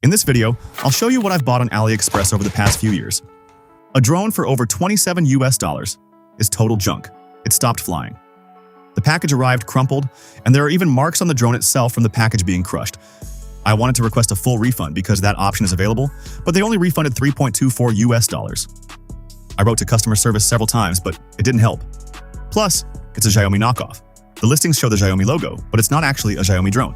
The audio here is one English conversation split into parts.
In this video, I'll show you what I've bought on Aliexpress over the past few years. A drone for over $27 is total junk. It stopped flying. The package arrived crumpled, and there are even marks on the drone itself from the package being crushed. I wanted to request a full refund because that option is available, but they only refunded $3.24. I wrote to customer service several times, but it didn't help. Plus, it's a Xiaomi knockoff. The listings show the Xiaomi logo, but it's not actually a Xiaomi drone.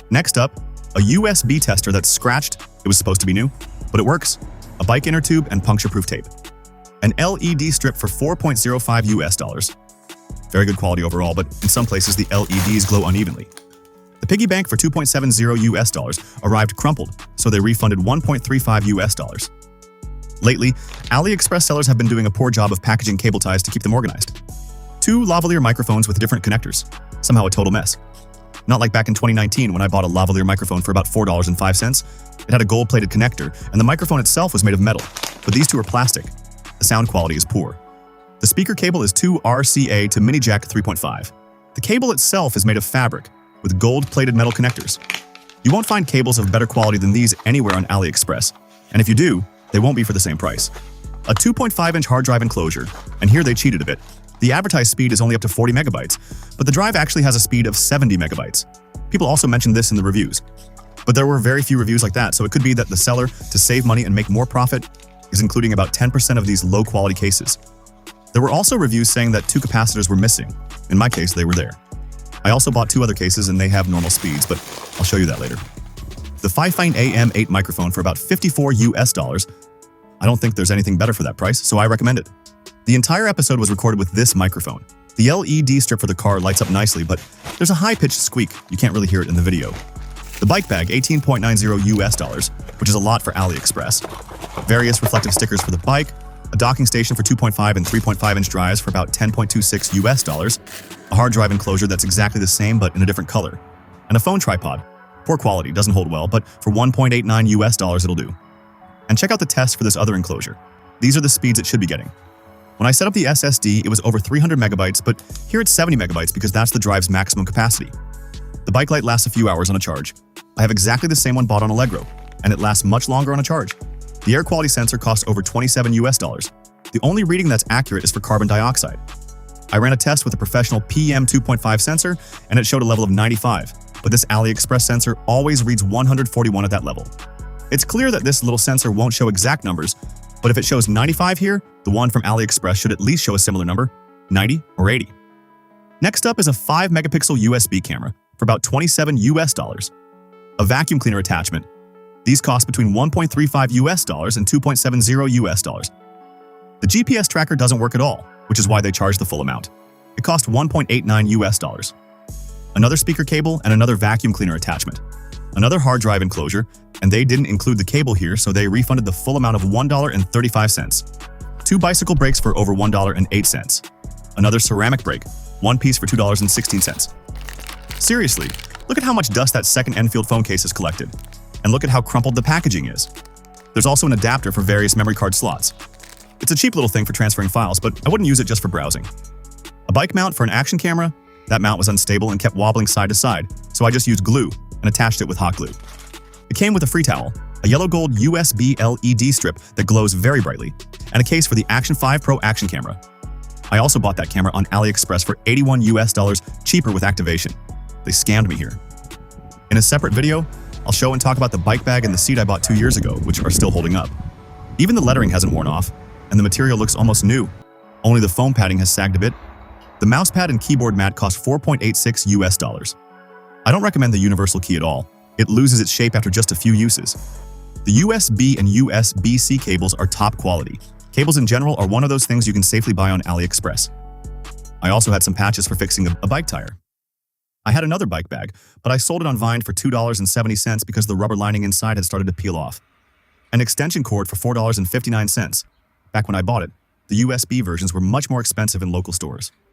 Next up, a USB tester that's scratched. It was supposed to be new, but it works. A bike inner tube and puncture-proof tape. An LED strip for $4.05. Very good quality overall, but in some places the LEDs glow unevenly. The piggy bank for $2.70 arrived crumpled, so they refunded $1.35. Lately, Aliexpress sellers have been doing a poor job of packaging cable ties to keep them organized. 2 lavalier microphones with different connectors. Somehow a total mess. Not like back in 2019 when I bought a lavalier microphone for about $4.05. It had a gold-plated connector, and the microphone itself was made of metal, but these two are plastic. The sound quality is poor. The speaker cable is 2 RCA to mini jack 3.5. The cable itself is made of fabric, with gold-plated metal connectors. You won't find cables of better quality than these anywhere on AliExpress, and if you do, they won't be for the same price. A 2.5-inch hard drive enclosure, and here they cheated a bit. The advertised speed is only up to 40 megabytes, but the drive actually has a speed of 70 megabytes. People also mentioned this in the reviews. But there were very few reviews like that, so it could be that the seller, to save money and make more profit, is including about 10% of these low-quality cases. There were also reviews saying that 2 capacitors were missing. In my case, they were there. I also bought 2 other cases and they have normal speeds, but I'll show you that later. The Fifine AM8 microphone for about $54. I don't think there's anything better for that price, so I recommend it. The entire episode was recorded with this microphone. The LED strip for the car lights up nicely, but there's a high-pitched squeak. You can't really hear it in the video. The bike bag, $18.90, which is a lot for AliExpress. Various reflective stickers for the bike, a docking station for 2.5 and 3.5-inch drives for about $10.26, a hard drive enclosure that's exactly the same but in a different color, and a phone tripod. Poor quality, doesn't hold well, but for $1.89 it'll do. And check out the test for this other enclosure. These are the speeds it should be getting. When I set up the SSD, it was over 300 megabytes, but here it's 70 megabytes because that's the drive's maximum capacity. The bike light lasts a few hours on a charge. I have exactly the same one bought on Allegro, and it lasts much longer on a charge. The air quality sensor costs over $27. The only reading that's accurate is for carbon dioxide. I ran a test with a professional PM 2.5 sensor, and it showed a level of 95, but this AliExpress sensor always reads 141 at that level. It's clear that this little sensor won't show exact numbers, but if it shows 95 here, the one from AliExpress should at least show a similar number, 90 or 80. Next up is a 5-megapixel USB camera for about $27. A vacuum cleaner attachment. These cost between $1.35 and $2.70. The GPS tracker doesn't work at all, which is why they charge the full amount. It cost $1.89. Another speaker cable and another vacuum cleaner attachment. Another hard drive enclosure, and they didn't include the cable here, so they refunded the full amount of $1.35. 2 bicycle brakes for over $1.08. Another ceramic brake, 1 piece for $2.16. Seriously, look at how much dust that second Enfield phone case has collected. And look at how crumpled the packaging is. There's also an adapter for various memory card slots. It's a cheap little thing for transferring files, but I wouldn't use it just for browsing. A bike mount for an action camera. That mount was unstable and kept wobbling side to side, so I just used glue and attached it with hot glue. It came with a free towel, a yellow-gold USB LED strip that glows very brightly, and a case for the Action 5 Pro action camera. I also bought that camera on AliExpress for $81 cheaper with activation. They scammed me here. In a separate video, I'll show and talk about the bike bag and the seat I bought 2 years ago, which are still holding up. Even the lettering hasn't worn off, and the material looks almost new. Only the foam padding has sagged a bit. The mouse pad and keyboard mat cost $4.86. I don't recommend the universal key at all. It loses its shape after just a few uses. The USB and USB-C cables are top quality. Cables in general are one of those things you can safely buy on AliExpress. I also had some patches for fixing a bike tire. I had another bike bag, but I sold it on Vine for $2.70 because the rubber lining inside had started to peel off. An extension cord for $4.59. Back when I bought it, the USB versions were much more expensive in local stores.